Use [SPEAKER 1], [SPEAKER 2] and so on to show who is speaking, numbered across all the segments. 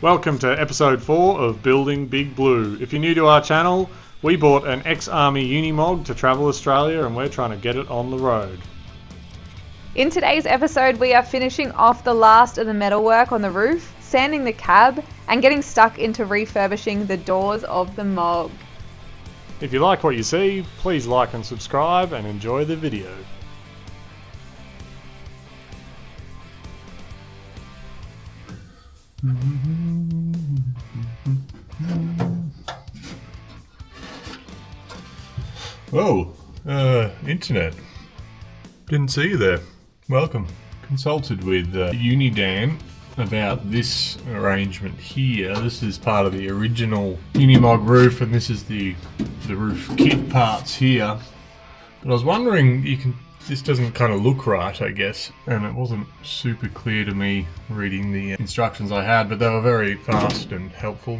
[SPEAKER 1] Welcome to episode 4 of Building Big Blue. If you're new to our channel, we bought an ex-army Unimog to travel Australia and we're trying to get it on the road.
[SPEAKER 2] In today's episode, we are finishing off the last of the metalwork on the roof, sanding the cab, and getting stuck into refurbishing the doors of the Mog.
[SPEAKER 1] If you like what you see, please like and subscribe and enjoy the video.
[SPEAKER 3] Oh, internet. Didn't see you there. Welcome. Consulted with Unidan about this arrangement here. This is part of the original Unimog roof, and this is the roof kit parts here. But I was wondering, this doesn't kind of look right, I guess, and it wasn't super clear to me reading the instructions I had, but they were very fast and helpful.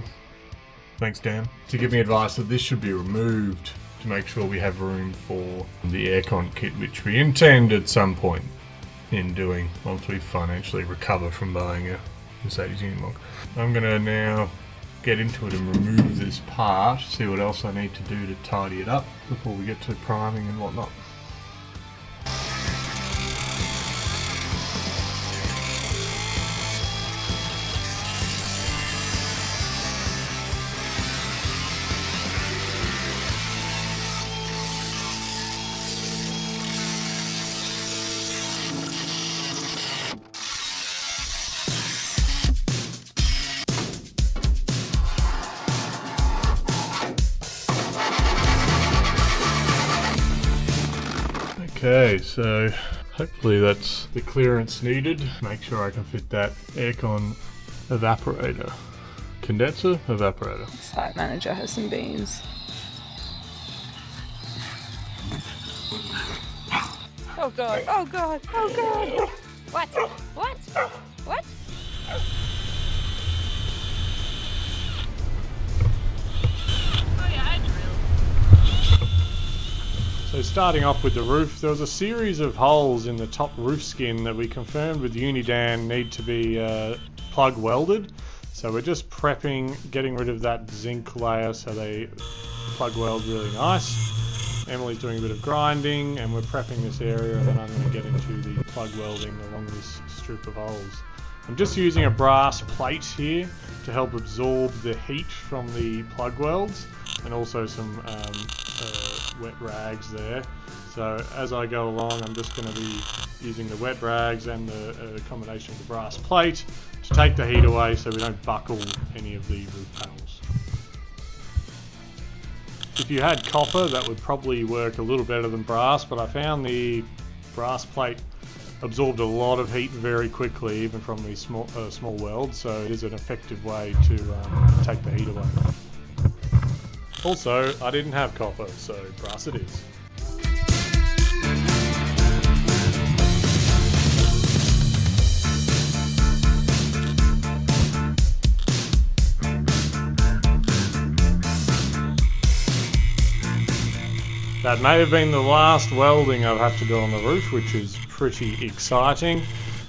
[SPEAKER 3] Thanks, Dan. To give me advice that this should be removed to make sure we have room for the aircon kit, which we intend at some point in doing once we financially recover from buying a Mercedes Unimog. I'm going to now get into it and remove this part, see what else I need to do to tidy it up before we get to priming and whatnot. Okay, so hopefully that's the clearance needed. Make sure I can fit that aircon evaporator. Condenser, evaporator.
[SPEAKER 4] Site manager has some beans. Oh god, oh god, oh god! What? What? What?
[SPEAKER 1] So starting off with the roof, there was a series of holes in the top roof skin that we confirmed with Unidan need to be plug welded. So we're just prepping, getting rid of that zinc layer so they plug weld really nice. Emily's doing a bit of grinding and we're prepping this area, and then I'm going to get into the plug welding along this strip of holes. I'm just using a brass plate here to help absorb the heat from the plug welds, and also some wet rags there. So as I go along, I'm just going to be using the wet rags and the combination of the brass plate to take the heat away so we don't buckle any of the roof panels. If you had copper, that would probably work a little better than brass, but I found the brass plate absorbed a lot of heat very quickly, even from these small welds, so it is an effective way to take the heat away. Also, I didn't have copper, so brass it is. That may have been the last welding I'll have to do on the roof, which is pretty exciting.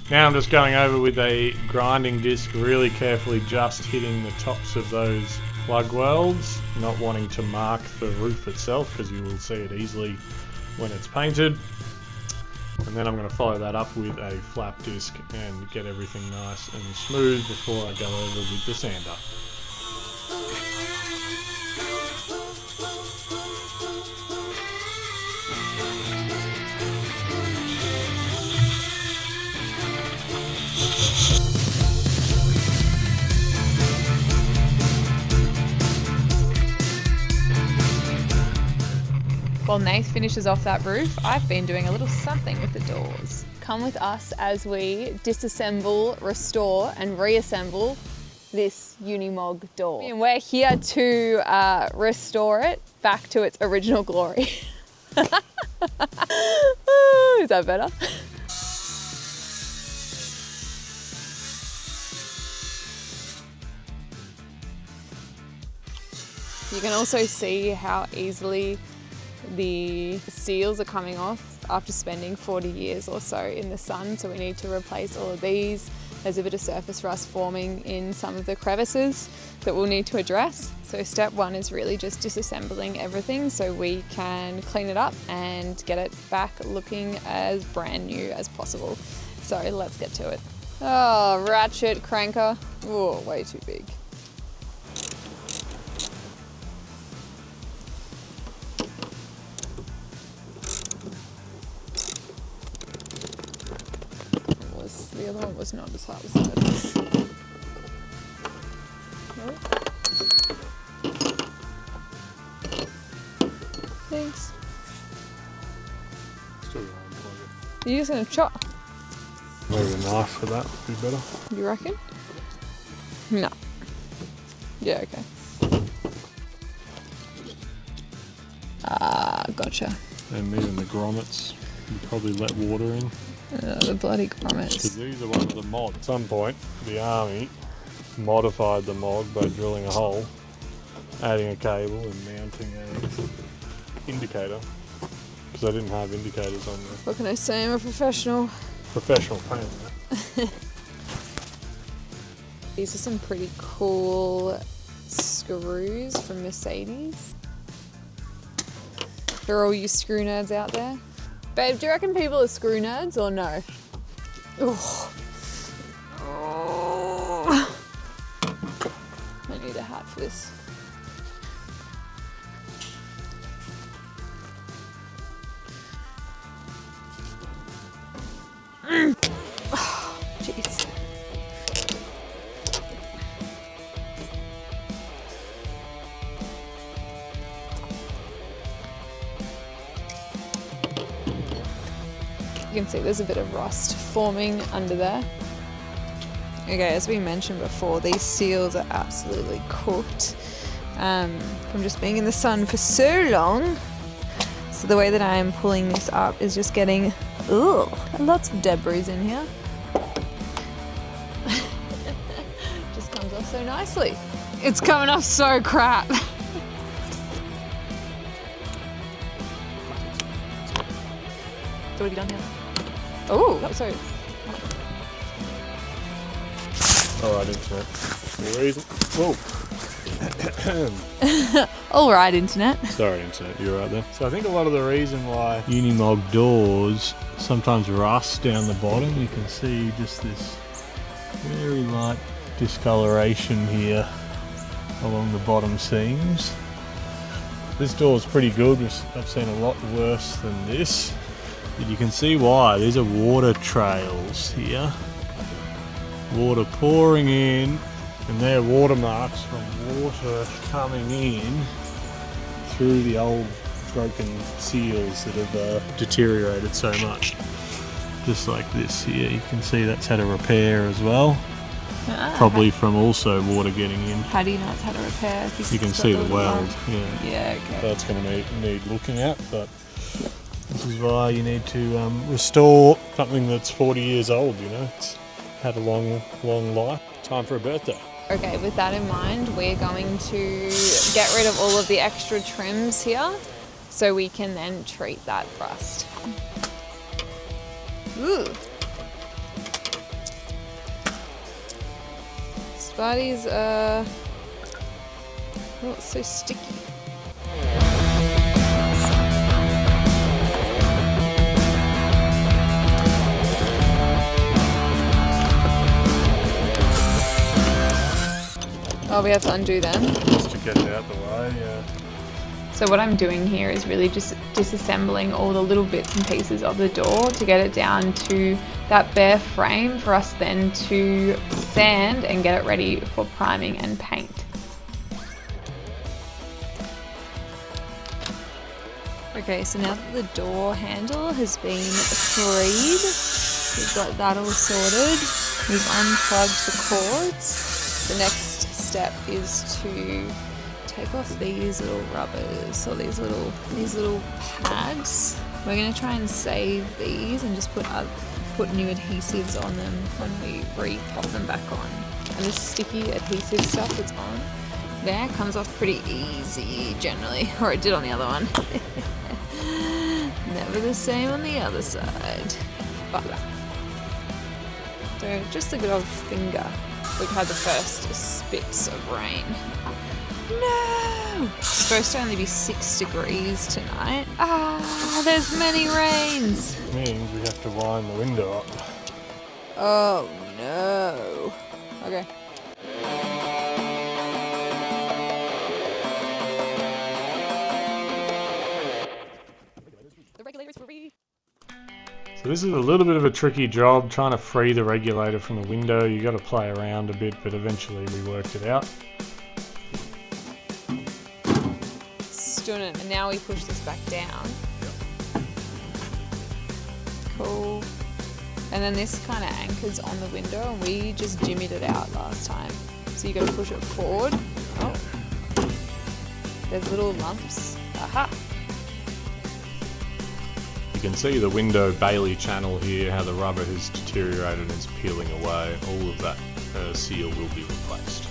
[SPEAKER 1] Now I'm just going over with a grinding disc, really carefully just hitting the tops of those plug welds, not wanting to mark the roof itself because you will see it easily when it's painted. And then I'm going to follow that up with a flap disc and get everything nice and smooth before I go over with the sander.
[SPEAKER 2] While Nath finishes off that roof, I've been doing a little something with the doors.
[SPEAKER 4] Come with us as we disassemble, restore and reassemble this Unimog door. And we're here to restore it back to its original glory. Is that better? You can also see how easily the seals are coming off after spending 40 years or so in the sun, so we need to replace all of these. there's a bit of surface rust forming in some of the crevices that we'll need to address. So step one is really just disassembling everything so we can clean it up and get it back looking as brand new as possible. So let's get to it. Oh, ratchet cranker. Oh, way too big. The other one was not as hard as that. Nope. Thanks.
[SPEAKER 1] Still gonna unplug
[SPEAKER 4] You're just gonna chop.
[SPEAKER 1] it. Maybe a knife for that would be better.
[SPEAKER 4] You reckon? No. Yeah, okay. Gotcha.
[SPEAKER 1] And even the grommets, you probably let water in.
[SPEAKER 4] The bloody grommets.
[SPEAKER 1] Because these are one of the mods. At some point, the army modified the mog by drilling a hole, adding a cable and mounting a indicator. Because they didn't have indicators on there.
[SPEAKER 4] What can I say? I'm a professional.
[SPEAKER 1] Professional painter.
[SPEAKER 4] These are some pretty cool screws from Mercedes. For all you screw nerds out there. Babe, do you reckon people are screw nerds or no? Oh. I need a hat for this. Oh, jeez. You can see there's a bit of rust forming under there. Okay, as we mentioned before, these seals are absolutely cooked from just being in the sun for so long. So the way that I am pulling this up is just getting, ooh, lots of debris in here. Just comes off so nicely. It's coming off so crap. So what have you done here? Oh, sorry.
[SPEAKER 1] Alright, internet. The reason. Whoa!
[SPEAKER 4] Alright, internet.
[SPEAKER 1] Sorry, internet, you're right there. So I think a lot of the reason why Unimog doors sometimes rust down the bottom, you can see just this very light discoloration here along the bottom seams. This door is pretty good. I've seen a lot worse than this. But you can see why. These are water trails here. Water pouring in, and they're watermarks from water coming in through the old broken seals that have deteriorated so much. Just like this here, you can see that's had a repair as well. Probably from also water getting in.
[SPEAKER 4] How do you know it's had a repair?
[SPEAKER 1] You can see the weld.
[SPEAKER 4] Yeah, okay.
[SPEAKER 1] That's going to need looking at, but this is why you need to restore something that's 40 years old, you know. It's had a long life. Time for a birthday.
[SPEAKER 4] Okay, with that in mind, we're going to get rid of all of the extra trims here so we can then treat that rust. Ooh. Spidey's, oh, it's so sticky. Oh, we have to undo them?
[SPEAKER 1] Just to get it out the way, yeah.
[SPEAKER 2] So what I'm doing here is really just disassembling all the little bits and pieces of the door to get it down to that bare frame for us then to sand and get it ready for priming and paint.
[SPEAKER 4] Okay, so now that the door handle has been freed, we've got that all sorted, we've unplugged the cords. The next step is to take off these little rubbers or these little pads. We're going to try and save these and just put new adhesives on them when we re-pop them back on. And this sticky adhesive stuff that's on there comes off pretty easy generally, or it did on the other one. Never the same on the other side. But
[SPEAKER 2] So just a good old finger. We've had the first spits of rain. No! It's supposed to only be 6 degrees tonight. Ah, there's many rains.
[SPEAKER 1] Means we have to wind the window up.
[SPEAKER 2] Oh no. Okay. The regulator's free.
[SPEAKER 1] So this is a little bit of a tricky job, trying to free the regulator from the window. You got to play around a bit, but eventually we worked it out.
[SPEAKER 2] Stunning. And now we push this back down. Cool. And then this kind of anchors on the window, and we just jimmied it out last time. So you got to push it forward. Oh. There's little lumps. Aha.
[SPEAKER 1] You can see the window Bailey channel here, how the rubber has deteriorated and is peeling away. All of that seal will be replaced.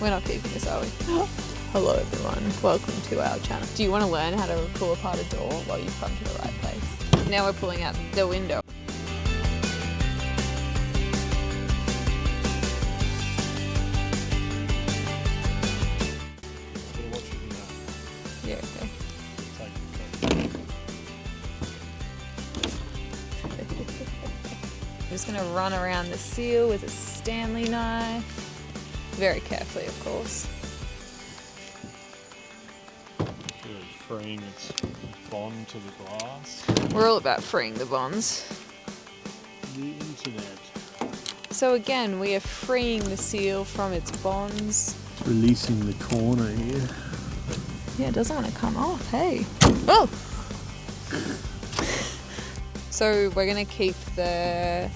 [SPEAKER 2] We're not keeping this, are we? Hello everyone, welcome to our channel. Do you want to learn how to pull apart a door? Well, you've come to the right place. Now we're pulling out the window. Yeah, okay. I'm just going to run around the seal with a Stanley knife. Very carefully, of course.
[SPEAKER 1] Freeing its bond to the glass.
[SPEAKER 2] We're all about freeing the bonds.
[SPEAKER 1] The internet.
[SPEAKER 2] So again, we are freeing the seal from its bonds.
[SPEAKER 1] It's releasing the corner here.
[SPEAKER 2] Yeah, it doesn't want to come off, hey. Oh! So we're going to keep the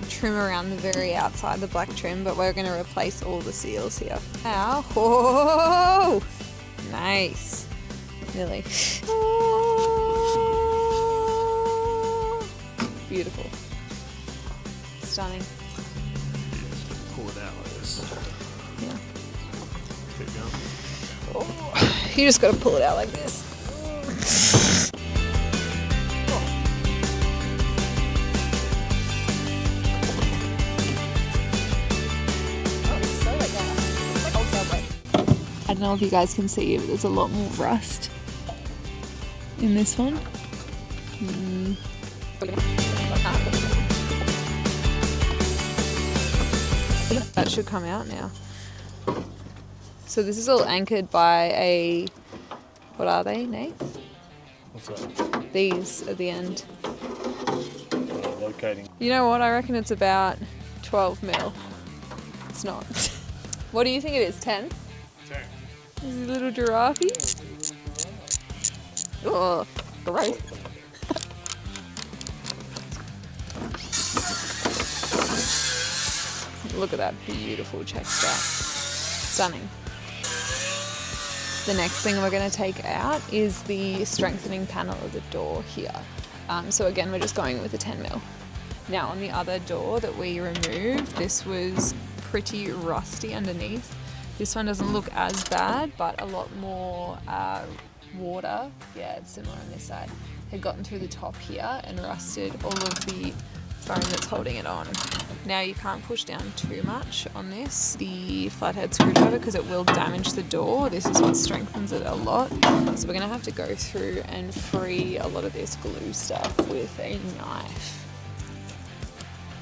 [SPEAKER 2] trim around the very outside, the black trim, but we're going to replace all the seals here. Ow. Oh! Nice. Really. Oh, beautiful. Stunning.
[SPEAKER 1] Pull it out like this.
[SPEAKER 2] Yeah.
[SPEAKER 1] Keep going.
[SPEAKER 2] Oh, you just got to pull it out like this. I don't know if you guys can see, but there's a lot more rust in this one. That should come out now. So this is all anchored by a, what are they, Nate?
[SPEAKER 1] What's that?
[SPEAKER 2] These at the end.
[SPEAKER 1] Locating.
[SPEAKER 2] You know what, I reckon it's about 12 mil. It's not. What do you think it is, 10?
[SPEAKER 1] 10.
[SPEAKER 2] This is a little giraffe. Oh, gross. Look at that beautiful texture. Stunning. The next thing we're going to take out is the strengthening panel of the door here. So again, we're just going with a 10 mil. Now on the other door that we removed, this was pretty rusty underneath. This one doesn't look as bad, but a lot more water, yeah, it's similar on this side, had gotten through the top here and rusted all of the foam that's holding it on. Now you can't push down too much on this, the flathead screwdriver, because it will damage the door. This is what strengthens it a lot. So we're gonna have to go through and free a lot of this glue stuff with a knife.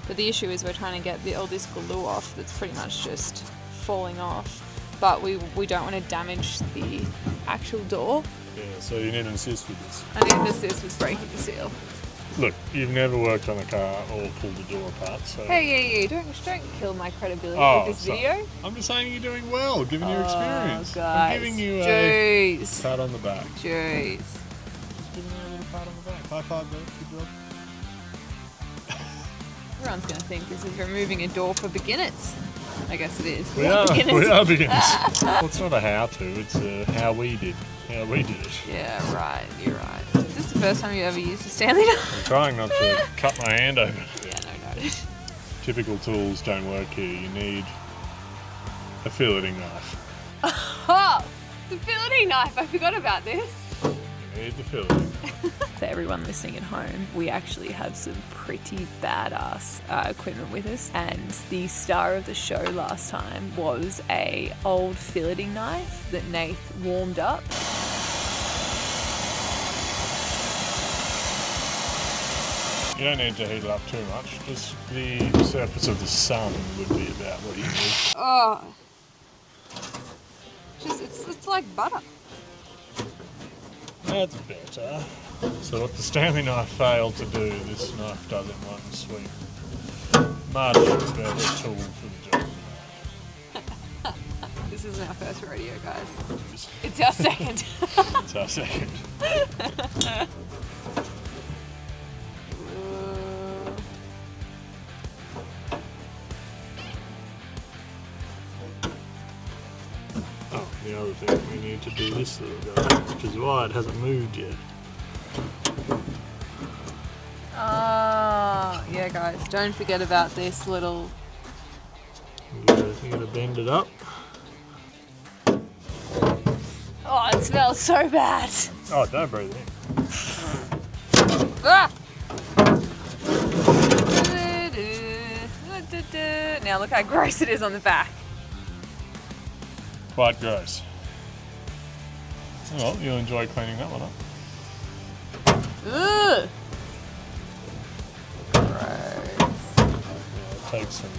[SPEAKER 2] But the issue is we're trying to get all this glue off that's pretty much just falling off. But we don't want to damage the actual door.
[SPEAKER 1] Yeah, so you need an assist with this.
[SPEAKER 2] I need an assist with breaking the seal.
[SPEAKER 1] Look, you've never worked on a car or pulled the door apart, so...
[SPEAKER 2] Hey, don't kill my credibility with this video.
[SPEAKER 1] I'm just saying you're doing well, given your experience.
[SPEAKER 2] Guys.
[SPEAKER 1] I'm giving you a pat on the back.
[SPEAKER 2] Jeez.
[SPEAKER 1] Just giving you a little pat on the back. High five, mate. Good job.
[SPEAKER 2] Everyone's going to think this is removing a door for beginners. I guess it is.
[SPEAKER 1] We are beginners. Well, it's not a how-to, it's a how we did it.
[SPEAKER 2] Yeah, right, you're right. Is this the first time you ever used a Stanley knife?
[SPEAKER 1] I'm trying not to cut my hand open.
[SPEAKER 2] Yeah, no.
[SPEAKER 1] Typical tools don't work here. You need a filleting knife.
[SPEAKER 2] Oh, the filleting knife. I forgot about this.
[SPEAKER 3] need the filling.
[SPEAKER 4] For everyone listening at home, we actually have some pretty badass equipment with us, and the star of the show last time was a old filleting knife that Nath warmed up.
[SPEAKER 3] You don't need to heat it up too much, just the surface of the sun would be about what you need.
[SPEAKER 4] Oh, it's like butter.
[SPEAKER 3] That's better. So what the Stanley knife failed to do, this knife does in one sweep. Much better tool for the job.
[SPEAKER 4] This isn't our first rodeo, guys. It's our second.
[SPEAKER 3] It's our second. Oh, the other thing, we need to do this little guy, which is why it hasn't moved yet.
[SPEAKER 4] Yeah, guys, don't forget about this little...
[SPEAKER 3] You gotta bend it up.
[SPEAKER 4] Oh, it smells so bad.
[SPEAKER 3] Oh, don't breathe in.
[SPEAKER 4] Ah! Now look how gross it is on the back.
[SPEAKER 3] Quite gross. Well, you'll enjoy cleaning that one up.
[SPEAKER 4] Ugh.
[SPEAKER 3] Take some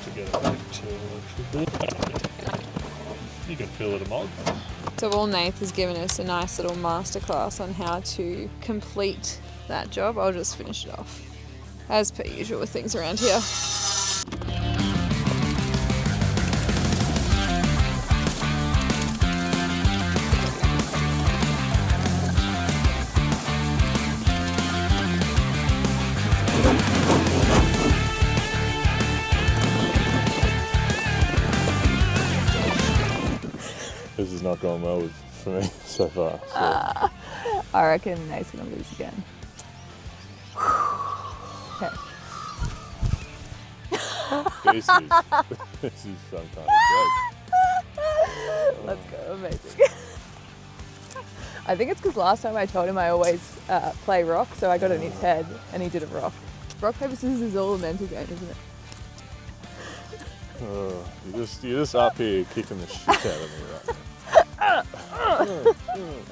[SPEAKER 3] to get it back to what it should be. You can fill it a mog.
[SPEAKER 4] So all Nath has given us a nice little masterclass on how to complete that job. I'll just finish it off, as per usual with things around here.
[SPEAKER 3] This has not gone well for me so far. So.
[SPEAKER 4] I reckon Nate's gonna lose again. Okay.
[SPEAKER 3] This is some kind of joke.
[SPEAKER 4] Let's go, amazing. I think it's because last time I told him I always play rock, so I got in his head and he did a rock. Rock, paper, scissors is all a mental game, isn't it?
[SPEAKER 3] You're just up here kicking the shit out of me right now.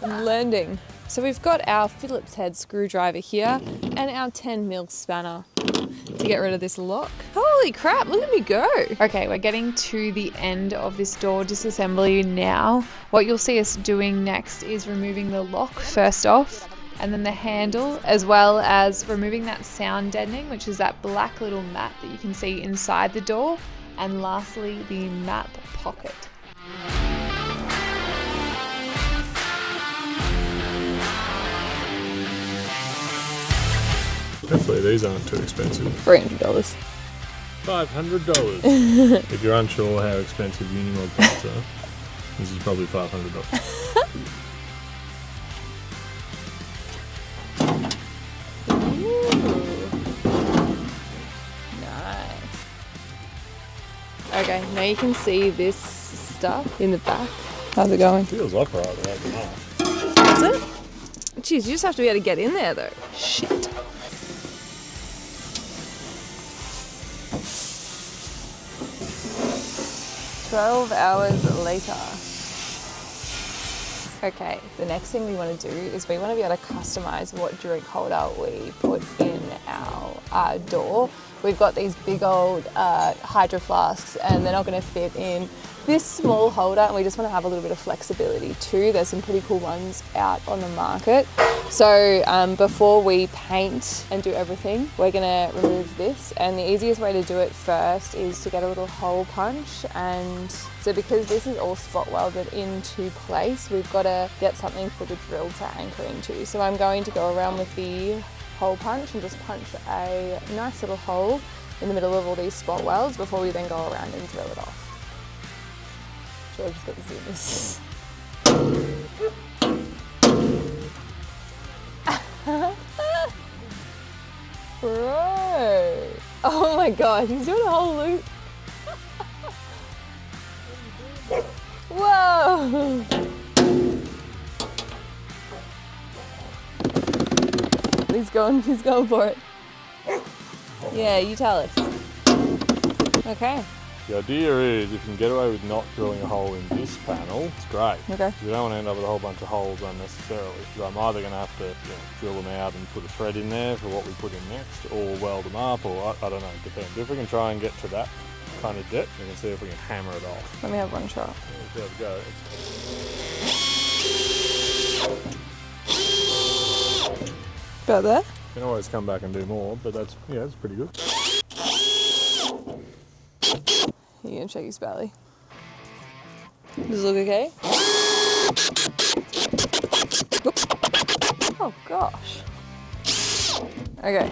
[SPEAKER 4] I'm learning. So we've got our Phillips head screwdriver here and our 10mm spanner to get rid of this lock. Holy crap, look at me go.
[SPEAKER 2] Okay, we're getting to the end of this door disassembly now. What you'll see us doing next is removing the lock first off, and then the handle, as well as removing that sound deadening, which is that black little mat that you can see inside the door, and lastly the map pocket.
[SPEAKER 3] Hopefully these aren't too expensive.
[SPEAKER 4] $300.
[SPEAKER 3] $500. If you're unsure how expensive Unimog parts are, this is probably $500.
[SPEAKER 4] Nice. Okay, now you can see this stuff in the back. How's it going?
[SPEAKER 3] Feels upright to open up.
[SPEAKER 4] Is it? Jeez, you just have to be able to get in there though. Shit. "12 hours later." Okay, the next thing we want to do is we want to be able to customize what drink holder we put in our door. We've got these big old hydro flasks and they're not going to fit in this small holder, and we just want to have a little bit of flexibility too. There's some pretty cool ones out on the market. So before we paint and do everything, we're going to remove this, and the easiest way to do it first is to get a little hole punch. And so because this is all spot welded into place, we've got to get something for the drill to anchor into. So I'm going to go around with the hole punch and just punch a nice little hole in the middle of all these spot welds before we then go around and drill it off. Sure, I've just got to do this. Bro! Oh my god, he's doing a whole loop. Whoa! he's going for it. Yeah, you tell us. Okay.
[SPEAKER 1] The idea is if you can get away with not drilling a hole in this panel, it's great.
[SPEAKER 4] Okay.
[SPEAKER 1] We don't want to end up with a whole bunch of holes unnecessarily. So I'm either going to have to drill them out and put a thread in there for what we put in next, or weld them up, or I don't know, it depends. If we can try and get to that kind of depth, we can see if we can hammer it off.
[SPEAKER 4] Let me have one shot.
[SPEAKER 1] There we go.
[SPEAKER 4] About there?
[SPEAKER 1] You can always come back and do more, but that's pretty good.
[SPEAKER 4] You gonna check his belly? Does it look okay? Oh gosh. Okay.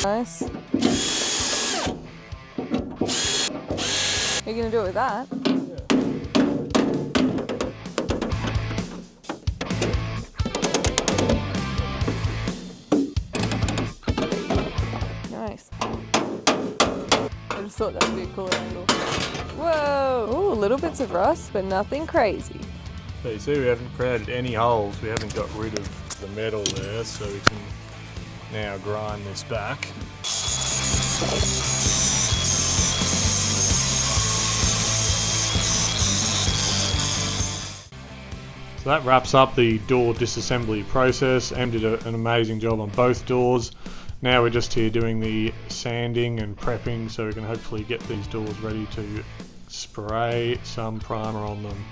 [SPEAKER 4] Nice. You're gonna do it with that? Nice. I just thought that would be a cooler angle. Whoa! Ooh, little bits of rust, but nothing crazy.
[SPEAKER 1] So you see we haven't created any holes, we haven't got rid of the metal there, so we can now grind this back. So that wraps up the door disassembly process. Em did an amazing job on both doors. Now we're just here doing the sanding and prepping so we can hopefully get these doors ready to spray some primer on them.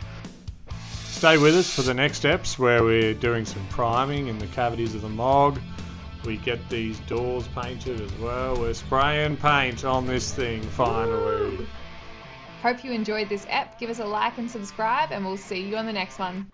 [SPEAKER 1] Stay with us for the next steps where we're doing some priming in the cavities of the Mog. We get these doors painted as well. We're spraying paint on this thing finally.
[SPEAKER 2] Hope you enjoyed this ep. Give us a like and subscribe, and we'll see you on the next one.